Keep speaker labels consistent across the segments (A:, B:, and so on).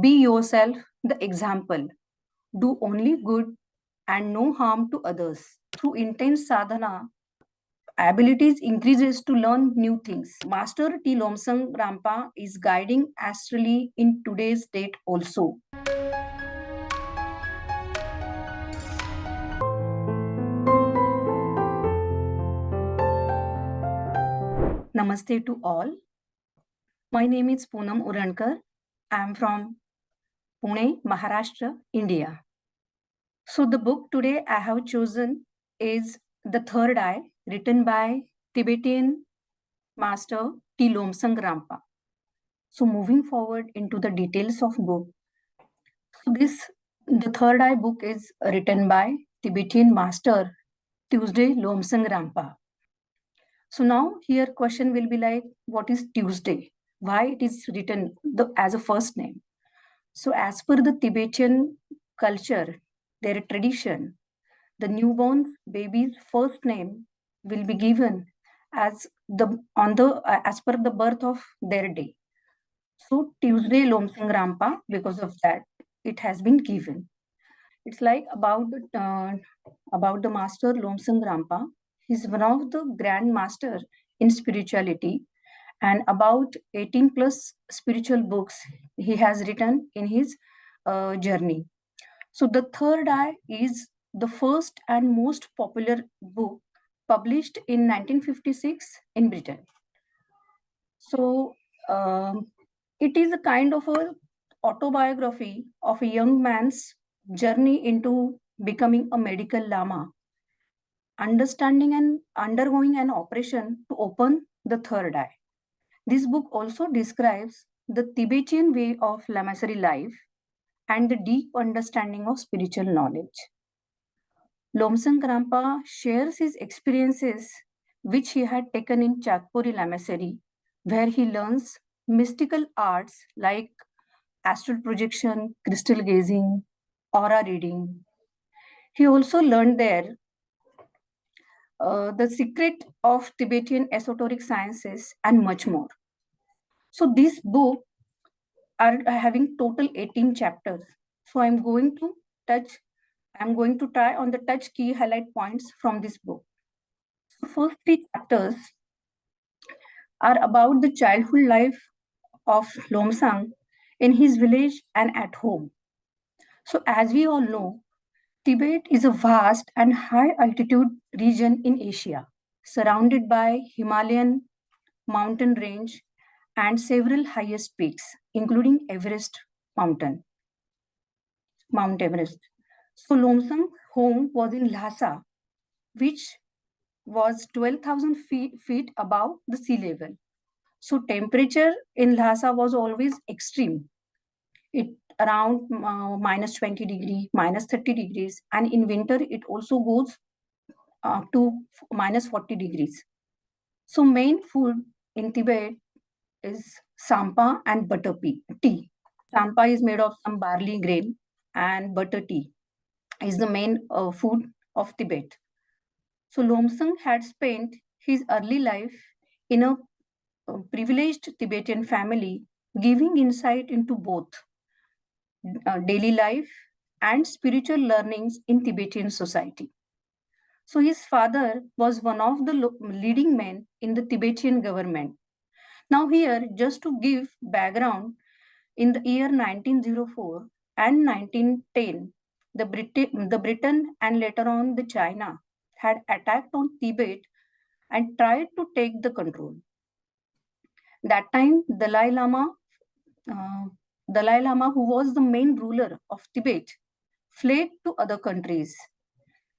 A: Be yourself the example. Do only good and no harm to others. Through intense sadhana, abilities increases to learn new things. Master T. Lobsang Rampa is guiding astrally in today's date also. Namaste to all. My name is Poonam Urankar. I am from Pune, Maharastra, India. So the book today I have chosen is The Third Eye, written by Tibetan Master T. Lobsang Rampa. So moving forward into the details of book. So The Third Eye book is written by Tibetan Master Tuesday Lobsang Rampa. So now here question will be like, what is Tuesday? Why it is written as a first name? So as per the Tibetan culture, their tradition, the newborn baby's first name will be given as per the birth of their day. So Tuesday Lobsang Rampa, because of that, it has been given. It's like about the Master Lobsang Rampa. He's one of the Grand Master in spirituality, and about 18 plus spiritual books he has written in his journey. So the Third Eye is the first and most popular book published in 1956 in Britain. So it is a kind of a autobiography of a young man's journey into becoming a medical lama, understanding and undergoing an operation to open the third eye. This book also describes the Tibetan way of lamasery life and the deep understanding of spiritual knowledge. Lobsang Rampa shares his experiences which he had taken in Chakpuri Lamasery, where he learns mystical arts like astral projection, crystal gazing, aura reading. He also learned there the secret of Tibetan esoteric sciences and much more. So this book are having total 18 chapters. So I'm going to try on the touch key highlight points from this book. So first 3 chapters are about the childhood life of Lobsang in his village and at home. So as we all know, Tibet is a vast and high altitude region in Asia, surrounded by Himalayan mountain range and several highest peaks, including Mount Everest. So Lobsang's home was in Lhasa, which was 12,000 feet above the sea level. So temperature in Lhasa was always extreme. It around minus 20 degree, minus 30 degrees. And in winter, it also goes up to minus 40 degrees. So main food in Tibet is sampa and butter tea. Sampa is made of some barley grain, and butter tea is the main food of Tibet. So Lobsang had spent his early life in a privileged Tibetan family, giving insight into both daily life and spiritual learnings in Tibetan society. So his father was one of the leading men in the Tibetan government. Now here, just to give background, in the year 1904 and 1910, the Britain and later on the China had attacked on Tibet and tried to take the control. That time, Dalai Lama, who was the main ruler of Tibet, fled to other countries,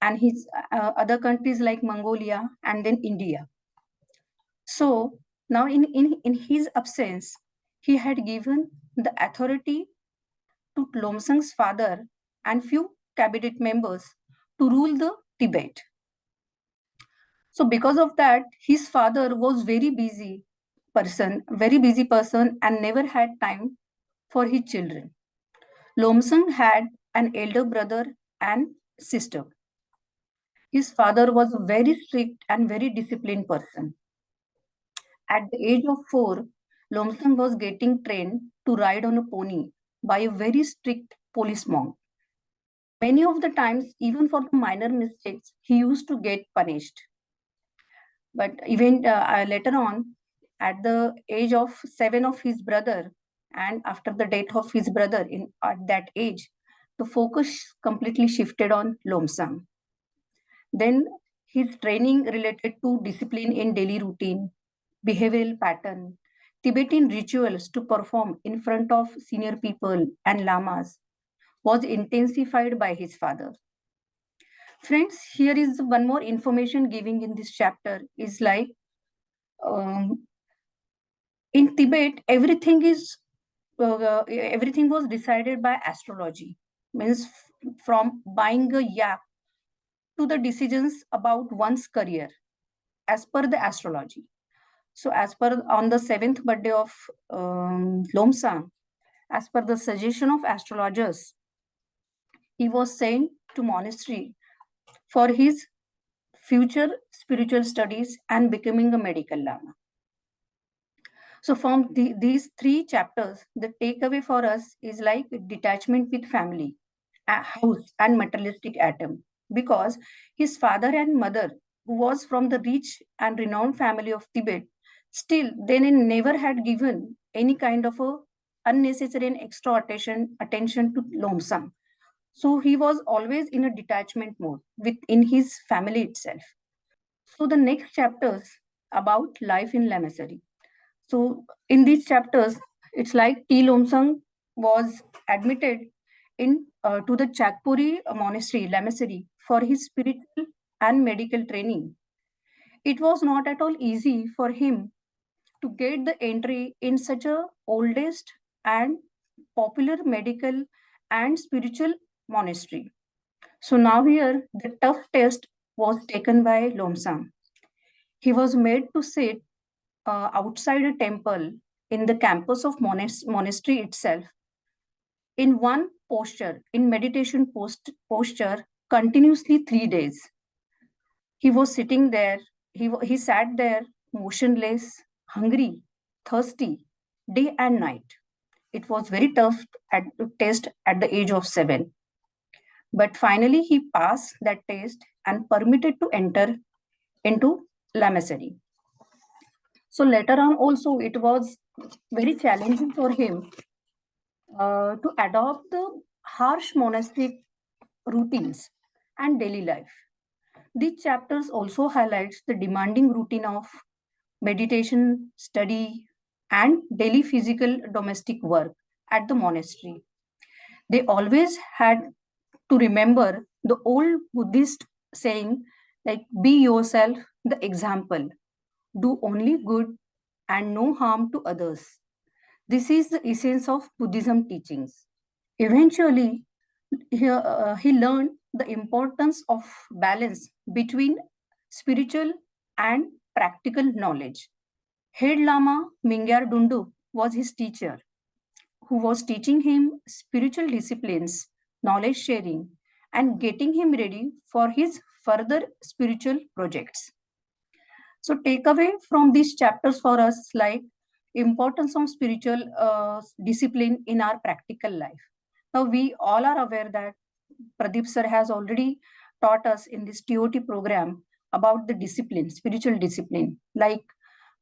A: and his other countries like Mongolia and then India. So now in his absence, he had given the authority to Lobsang's father and few cabinet members to rule the Tibet. So because of that, his father was very busy person and never had time for his children. Lobsang had an elder brother and sister. His father was a very strict and very disciplined person. At the age of 4, Lobsang was getting trained to ride on a pony by a very strict police monk. Many of the times, even for the minor mistakes, he used to get punished. But even later on, at the age of 7 of his brother, and after the death of his brother at that age, the focus completely shifted on Lobsang. Then his training related to discipline in daily routine, behavioral pattern, Tibetan rituals to perform in front of senior people and lamas was intensified by his father. Friends, here is one more information giving in this chapter is like in Tibet, everything was decided by astrology. Means from buying a yak to the decisions about one's career as per the astrology. So as per on the 7th birthday of Lobsang, as per the suggestion of astrologers, he was sent to monastery for his future spiritual studies and becoming a medical lama. So from these three chapters, the takeaway for us is like detachment with family, a house and materialistic atom. Because his father and mother, who was from the rich and renowned family of Tibet, still they never had given any kind of a unnecessary and extra attention to Lobsang. So he was always in a detachment mode within his family itself. So the next chapters about life in Lamasery. So in these chapters, it's like T. Lobsang was admitted in to the Chakpuri monastery, Lamasery, for his spiritual and medical training. It was not at all easy for him to get the entry in such a oldest and popular medical and spiritual monastery. So now here the tough test was taken by Lobsang. He was made to sit outside a temple in the campus of monastery itself in one posture, in meditation posture, continuously 3 days. He was sitting there, he sat there motionless, hungry, thirsty, day and night. It was very tough test at the age of 7. But finally, he passed that test and permitted to enter into Lamasery. So later on, also, it was very challenging for him to adopt the harsh monastic routines and daily life. These chapters also highlights the demanding routine of meditation, study, and daily physical domestic work at the monastery. They always had to remember the old Buddhist saying, like, be yourself the example, do only good and no harm to others. This is the essence of Buddhism teachings. Eventually, he learned the importance of balance between spiritual and practical knowledge. Head Lama Mingyar Dundu was his teacher, who was teaching him spiritual disciplines, knowledge sharing, and getting him ready for his further spiritual projects. So takeaway from these chapters for us like importance of spiritual discipline in our practical life. Now we all are aware that Pradeep sir has already taught us in this TOT program about the discipline, spiritual discipline, like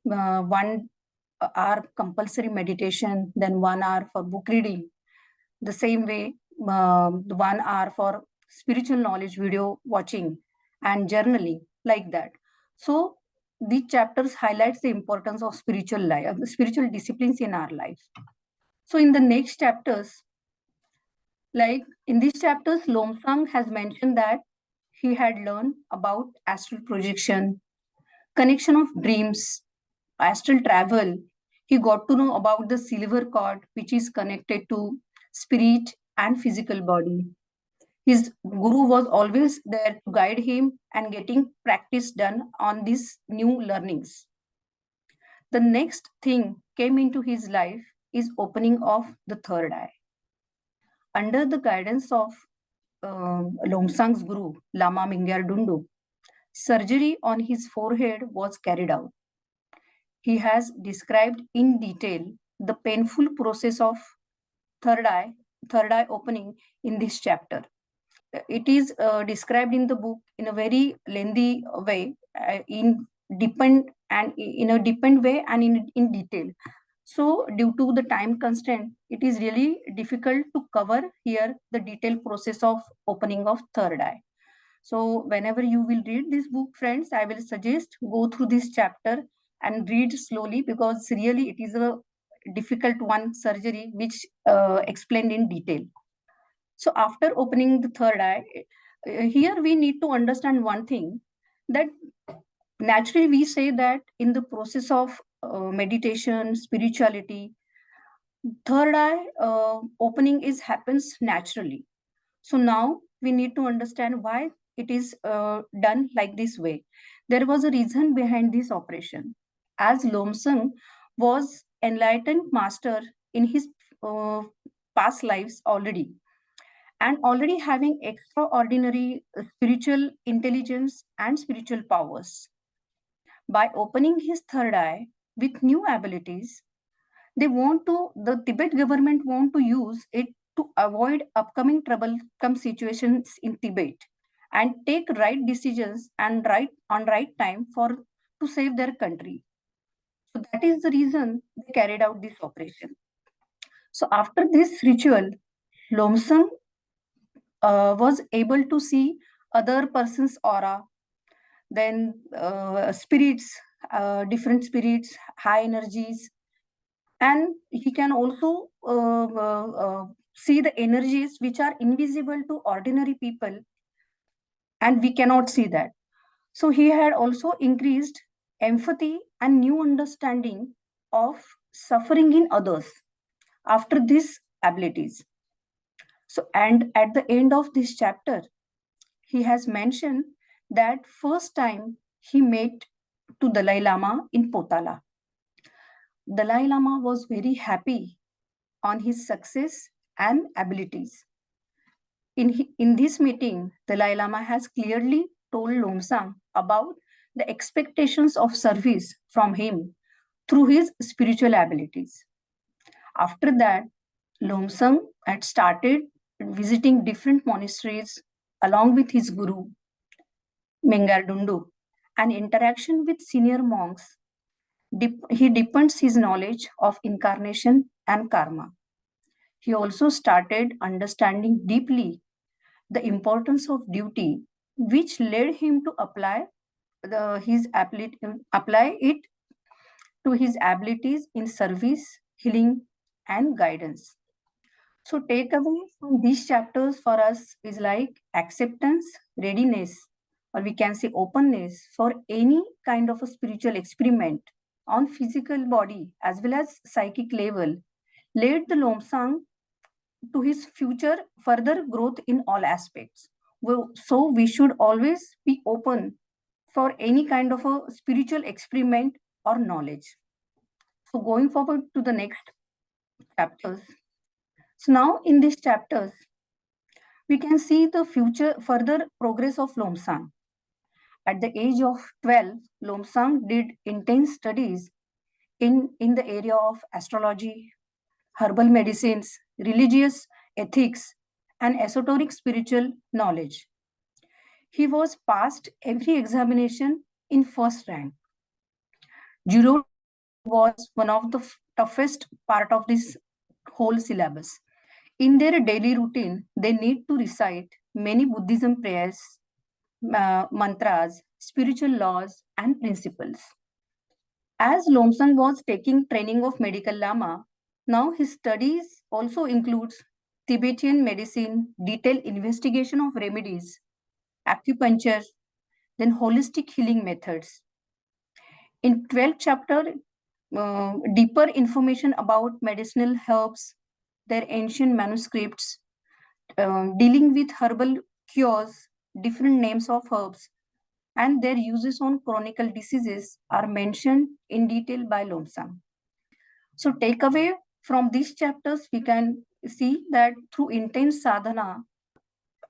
A: 1 hour compulsory meditation, then 1 hour for book reading. The same way, the 1 hour for spiritual knowledge video watching and journaling, like that. So these chapters highlights the importance of spiritual life, spiritual disciplines in our life. So in the next chapters, like in these chapters, Lobsang has mentioned that he had learned about astral projection, connection of dreams, astral travel. He got to know about the silver cord, which is connected to spirit and physical body. His guru was always there to guide him and getting practice done on these new learnings. The next thing came into his life is opening of the third eye. Under the guidance of Lobsang's guru, Lama Mingyar Dundu, surgery on his forehead was carried out. He has described in detail the painful process of third eye third eye opening in this chapter. It is described in the book in a very lengthy way, in a depend way and in detail. So due to the time constraint, it is really difficult to cover here the detailed process of opening of third eye. So whenever you will read this book, friends, I will suggest go through this chapter and read slowly, because really it is a difficult one surgery which explained in detail. So after opening the third eye, here we need to understand one thing, that naturally we say that in the process of meditation, spirituality, third eye opening is happens naturally. So now we need to understand why it is done like this way. There was a reason behind this operation. As Lobsang was enlightened master in his uh, past lives already, and already having extraordinary spiritual intelligence and spiritual powers. By opening his third eye with new abilities, the Tibet government want to use it to avoid upcoming troublesome situations in Tibet and take right decisions and right time for to save their country. So that is the reason they carried out this operation. So after this ritual, Lobsang was able to see other person's aura, then spirits, different spirits, high energies, and he can also see the energies which are invisible to ordinary people, and we cannot see that. So he had also increased empathy and new understanding of suffering in others after these abilities. So, and at the end of this chapter, he has mentioned that first time he met to Dalai Lama in Potala. Dalai Lama was very happy on his success and abilities. In this meeting, Dalai Lama has clearly told Lobsang about the expectations of service from him through his spiritual abilities. After that, Lobsang had started visiting different monasteries along with his guru, Mengardundu, and interaction with senior monks. He deepens his knowledge of incarnation and karma. He also started understanding deeply the importance of duty, which led him to apply it to his abilities in service, healing, and guidance. So, takeaway from these chapters for us is like acceptance, readiness, or we can say openness for any kind of a spiritual experiment on physical body as well as psychic level led the Lobsang to his future further growth in all aspects. So we should always be open for any kind of a spiritual experiment or knowledge. So going forward to the next chapters. So now in these chapters, we can see the future further progress of Lobsang. At the age of 12, Lobsang did intense studies in the area of astrology, herbal medicines, religious ethics, and esoteric spiritual knowledge. He was passed every examination in first rank. Juro was one of the toughest part of this whole syllabus. In their daily routine, they need to recite many Buddhism prayers, mantras, spiritual laws, and principles. As Lobsang was taking training of medical Lama, now his studies also includes Tibetan medicine, detailed investigation of remedies, acupuncture, then holistic healing methods. In 12th chapter, deeper information about medicinal herbs, their ancient manuscripts, dealing with herbal cures, different names of herbs, and their uses on chronic diseases are mentioned in detail by Lobsang. So takeaway from these chapters, we can see that through intense sadhana,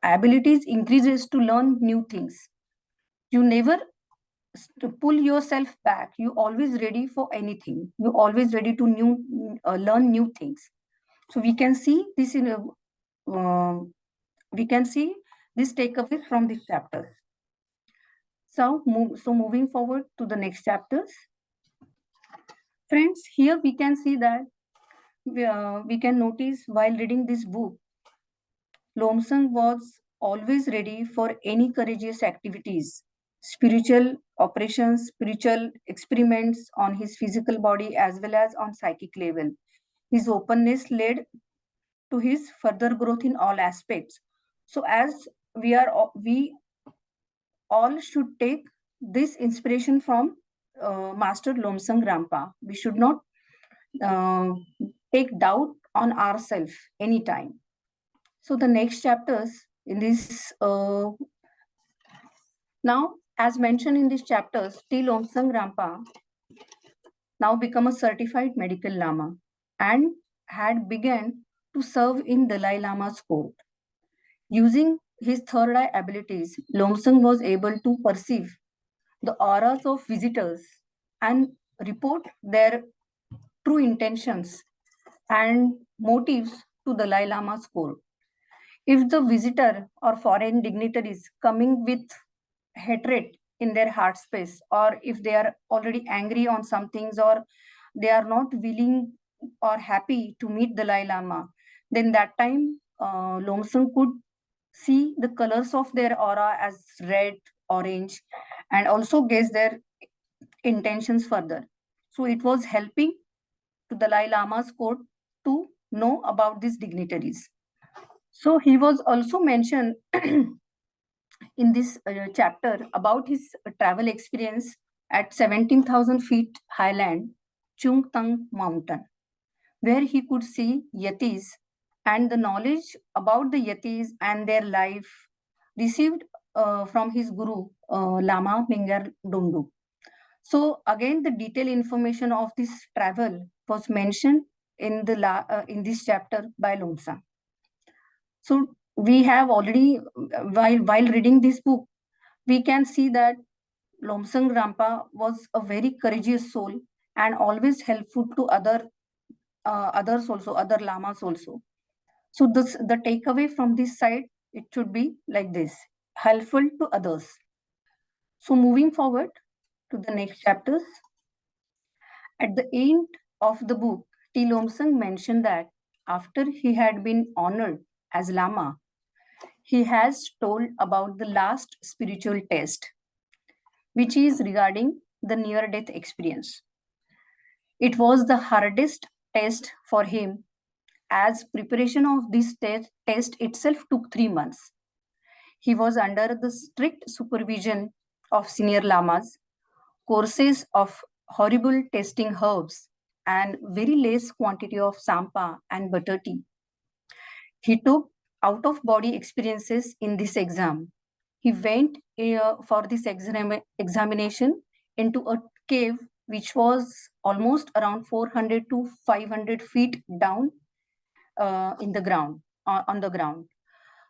A: abilities increases to learn new things. You never pull yourself back. You always ready for anything. You always ready to learn new things. So we can see this we can see these takeaways from these chapters. So moving forward to the next chapters. Friends, here we can see that we can notice while reading this book, Lobsang was always ready for any courageous activities, spiritual operations, spiritual experiments on his physical body as well as on psychic level. His openness led to his further growth in all aspects. So as we all should take this inspiration from Master Lobsang Rampa. We should not uh, take doubt on ourselves anytime. So the next chapters in this, now as mentioned in these chapters, T. Lobsang Rampa now become a certified medical Lama and had begun to serve in Dalai Lama's court. Using his third eye abilities, Lobsang was able to perceive the auras of visitors and report their true intentions and motives to Dalai Lama's court. If the visitor or foreign dignitaries coming with hatred in their heart space, or if they are already angry on some things, or they are not willing or happy to meet Dalai Lama, then that time Lobsang could see the colors of their aura as red, orange, and also guess their intentions further. So it was helping to Dalai Lama's court to know about these dignitaries. So he was also mentioned in this chapter about his travel experience at 17,000 feet highland, Chung Tung Mountain, where he could see Yatis and the knowledge about the Yatis and their life received from his guru, Lama Mingar Dundu. So again, the detailed information of this travel was mentioned in in this chapter by Lobsang. So we have already, while reading this book, we can see that Lobsang Rampa was a very courageous soul and always helpful to others also, other lamas also. So the takeaway from this side, it should be like this: helpful to others. So moving forward to the next chapters. At the end of the book, T. Lobsang mentioned that after he had been honored as Lama, he has told about the last spiritual test, which is regarding the near death experience. It was the hardest test for him, as preparation of this test itself took 3 months. He was under the strict supervision of senior lamas, courses of horrible tasting herbs, and very less quantity of sampa and butter tea. He took out of body experiences in this exam. He went for this examination into a cave which was almost around 400 to 500 feet down in the ground, on the ground.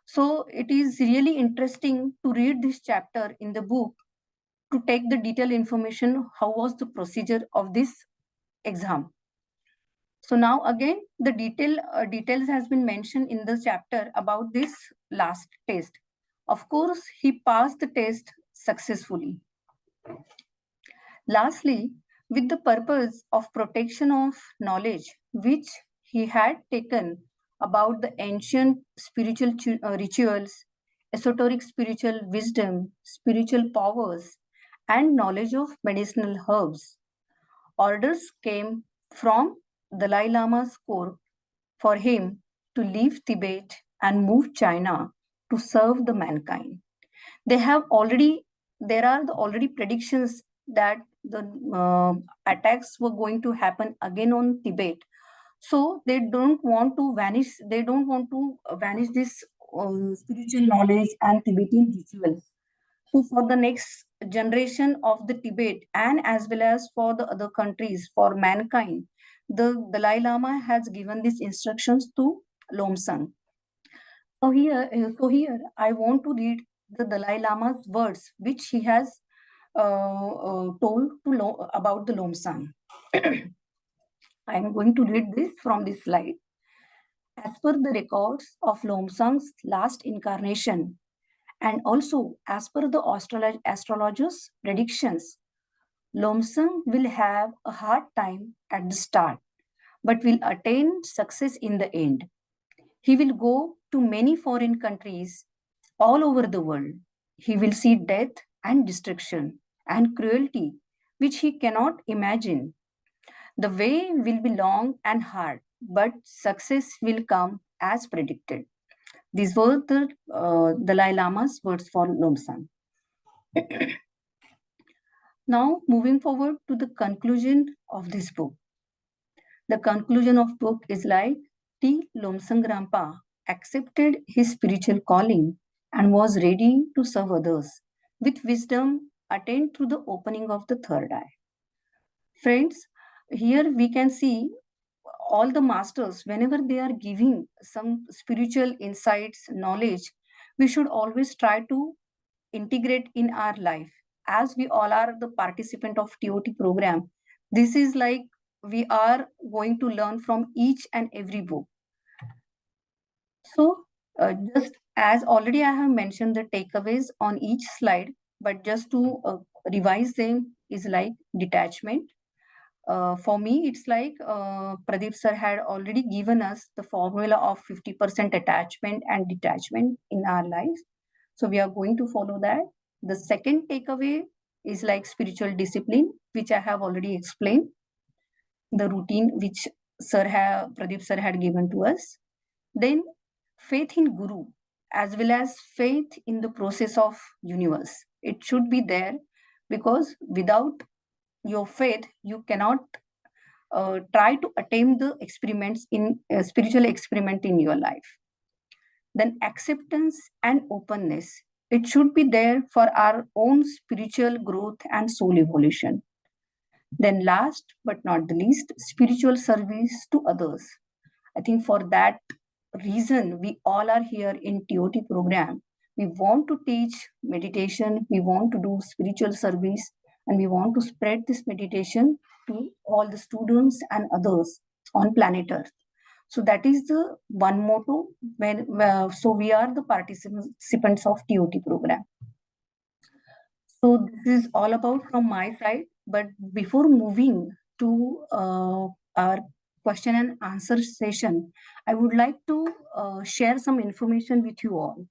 A: So it is really interesting to read this chapter in the book to take the detailed information how was the procedure of this exam. So now again the details has been mentioned in the chapter about this last test. Of course, he passed the test successfully. Lastly, with the purpose of protection of knowledge which he had taken about the ancient spiritual rituals, esoteric spiritual wisdom, spiritual powers, and knowledge of medicinal herbs, orders came from Dalai Lama's court for him to leave Tibet and move China to serve the mankind. They have already, there are already predictions that the attacks were going to happen again on Tibet. So they don't want to vanish. They don't want to vanish this spiritual knowledge and Tibetan rituals. So for the next generation of the Tibet and as well as for the other countries, for mankind, the Dalai Lama has given these instructions to Lobsang. So here, I want to read the Dalai Lama's words, which he has told about the Lobsang. I am going to read this from this slide. As per the records of Lobsang's last incarnation, and also as per the astrologers' predictions, Lobsang will have a hard time at the start, but will attain success in the end. He will go to many foreign countries all over the world. He will see death and destruction and cruelty, which he cannot imagine. The way will be long and hard, but success will come as predicted. These were the Dalai Lama's words for Lobsang. Now, moving forward to the conclusion of this book. The conclusion of book is like Lobsang Rampa accepted his spiritual calling and was ready to serve others with wisdom attained through the opening of the third eye. Friends, here we can see all the masters, whenever they are giving some spiritual insights, knowledge, we should always try to integrate in our life. As we all are the participant of TOT program, this is like we are going to learn from each and every book. So just as already I have mentioned the takeaways on each slide, but just to revise them is like detachment. For me, it's like Pradeep sir had already given us the formula of 50% attachment and detachment in our lives. So we are going to follow that. The second takeaway is like spiritual discipline, which I have already explained. The routine which Pradeep sir had given to us. Then faith in Guru, as well as faith in the process of universe. It should be there, because without your faith, you cannot try to attain the experiments in spiritual experiment in your life. Then acceptance and openness. It should be there for our own spiritual growth and soul evolution. Then last but not the least, spiritual service to others. I think for that reason, we all are here in TOT program. We want to teach meditation, we want to do spiritual service, and we want to spread this meditation to all the students and others on planet Earth. So that is the one motto. So we are the participants of TOT program. So this is all about from my side. But before moving to our question and answer session, I would like to share some information with you all.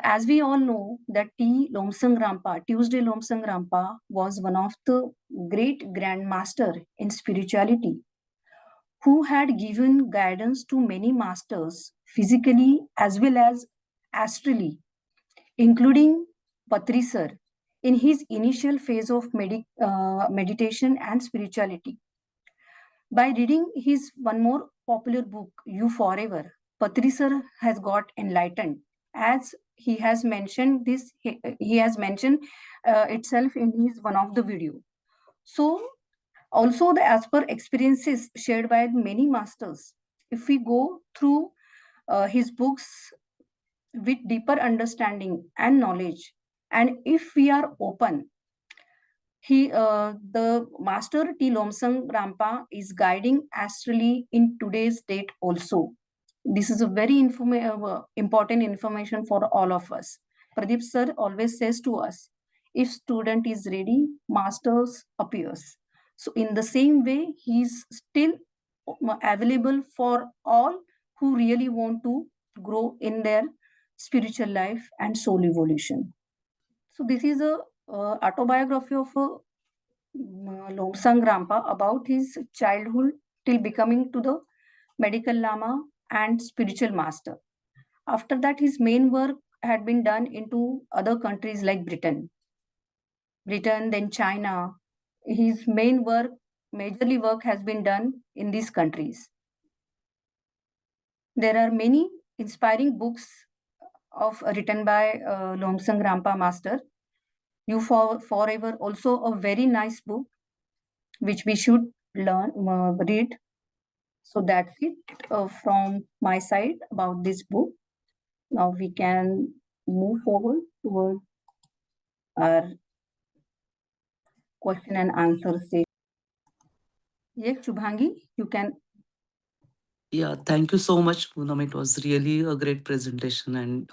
A: As we all know that Lobsang Rampa, Tuesday Lobsang Rampa was one of the great grandmaster in spirituality, who had given guidance to many masters physically as well as astrally, including Patri sir in his initial phase of meditation and spirituality. By reading his one more popular book, You Forever, Patri sir has got enlightened. As he has mentioned this, he has mentioned itself in his one of the video. So also the as per experiences shared by many masters, if we go through his books with deeper understanding and knowledge, and if we are open, the master Lobsang Rampa is guiding astrally in today's date also. This is a very important information for all of us. Pradeep sir always says to us, if student is ready, masters appears. So in the same way, he is still available for all who really want to grow in their spiritual life and soul evolution. So this is a autobiography of Lobsang Rampa about his childhood till becoming to the medical lama and spiritual master. After that, his main work had been done into other countries like Britain, then China. His main work, majorly work, has been done in these countries. There are many inspiring books written by Lobsang Rampa Master. You Forever, also a very nice book, which we should read. So that's it from my side about this book. Now we can move forward toward our question and answer session. Yes, Shubhangi, you can.
B: Yeah, thank you so much, Poonam. It was really a great presentation. And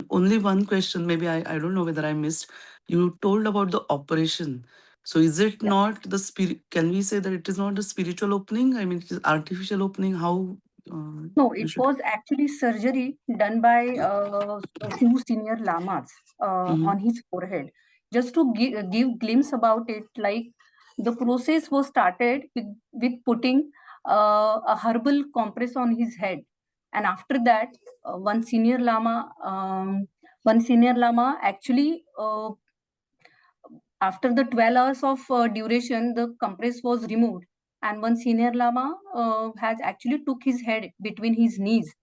B: only one question, maybe I don't know whether I missed. You told about the operation. So is it
A: Yeah.
B: not the spirit? Can we say that it is not the spiritual opening? I mean, it is artificial opening. How
A: No,
B: you
A: it
B: should?
A: was actually surgery done by a few senior lamas
B: Mm-hmm.
A: on his forehead. Just to give glimpse about it, like the process was started with putting a herbal compress on his head, and after that, one senior lama actually after the 12 hours of duration, the compress was removed, and one senior lama has actually took his head between his knees,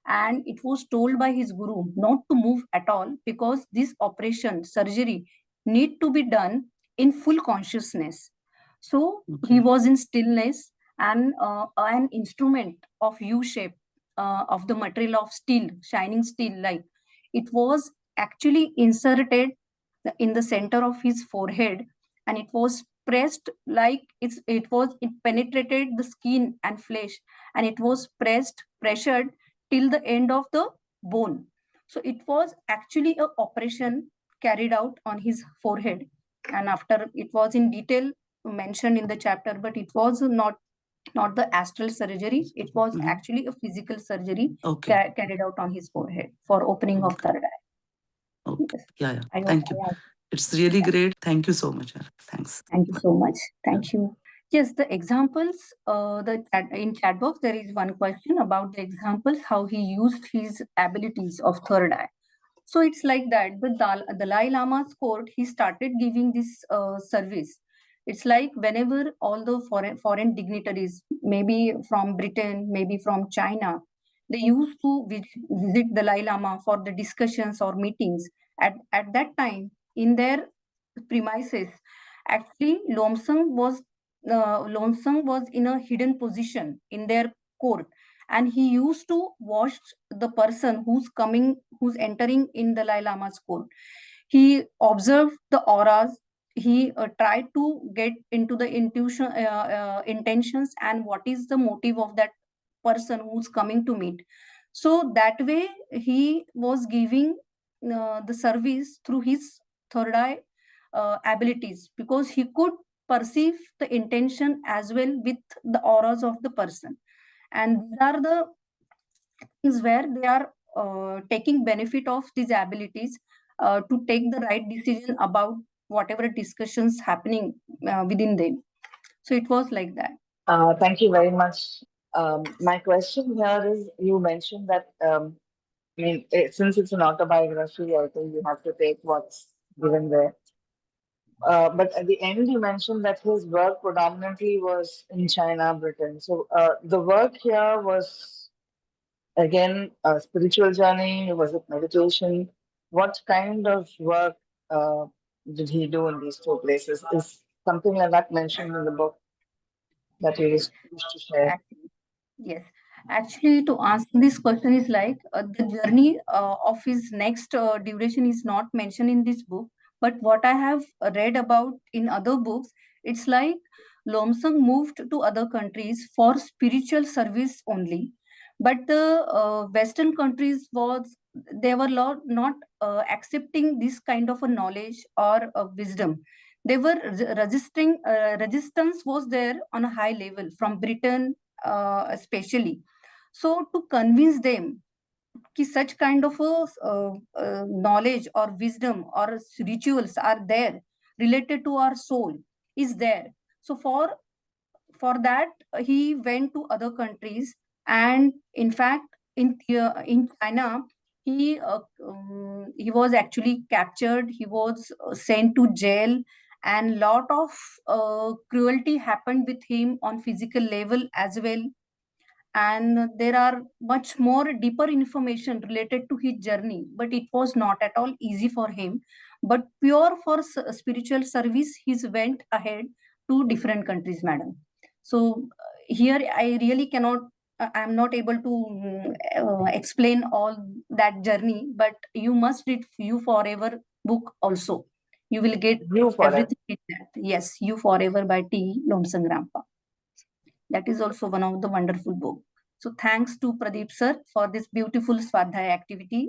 A: and it was told by his guru not to move at all because this operation surgery need to be done in full consciousness. So he
B: Okay.
A: was in stillness, and an instrument of U shape of the material of steel, shining steel, like it was actually inserted in the center of his forehead, and it was pressed like it penetrated the skin and flesh, and it was pressured till the end of the bone. So it was actually a operation carried out on his forehead, and after it was in detail mentioned in the chapter, but it was not the astral surgery, it was
B: Mm-hmm.
A: actually a physical surgery
B: Okay.
A: carried out on his forehead for opening of
B: Okay.
A: third eye.
B: Okay.
A: Yes,
B: Yeah, yeah.
A: I hope
B: Thank you.
A: I answered.
B: It's really
A: Yeah.
B: great. Thank you so much. Yeah. Thanks.
A: Thank you so much.
B: Yeah.
A: Thank you. Yes, the examples, in chat box, there is one question about the examples, how he used his abilities of third eye. So it's like that. The Dalai Lama's court, he started giving this service. It's like whenever all the foreign dignitaries, maybe from Britain, maybe from China, they used to visit Dalai Lama for the discussions or meetings. At that time, in their premises, actually Lomsang was in a hidden position in their court, and he used to watch the person who's entering in the Dalai Lama's court. He observed the auras. He tried to get into the intentions and what is the motive of that person who's coming to meet. So that way he was giving the service through his third eye abilities, because he could perceive the intention as well with the auras of the person, and these are the things where they are taking benefit of these abilities to take the right decision about whatever discussions happening within them. So it was like that.
C: Thank you very much. My question here is, you mentioned that, I mean, since it's an autobiography, I think you have to take what's given there. But at the end, you mentioned that his work predominantly was in China, Britain. So the work here was, again, a spiritual journey? Was it meditation? What kind of work uh, did he do in these two places? Is something like that mentioned in the book that you wish to share?
A: Yes, actually, to answer this question is like the journey of his next duration is not mentioned in this book. But what I have read about in other books, it's like Lomsang moved to other countries for spiritual service only. But the Western countries was they were not accepting this kind of a knowledge or wisdom. They were resisting. Resistance was there on a high level from Britain, especially. So to convince them कि such kind of knowledge or wisdom or rituals are there related to our soul is there. So for that he went to other countries, and in fact in China he was actually captured. He was sent to jail, and lot of cruelty happened with him on physical level as well. And there are much more deeper information related to his journey, but it was not at all easy for him. But pure for spiritual service he's went ahead to different countries, madam. So here I really cannot, I'm not able to explain all that journey, but you must read You Forever book also. You will get
C: You forever.
A: everything in that. Yes, You Forever by T. Lobsang Rampa. That is also one of the wonderful book. So thanks to Pradeep sir for this beautiful Swadhyaya activity.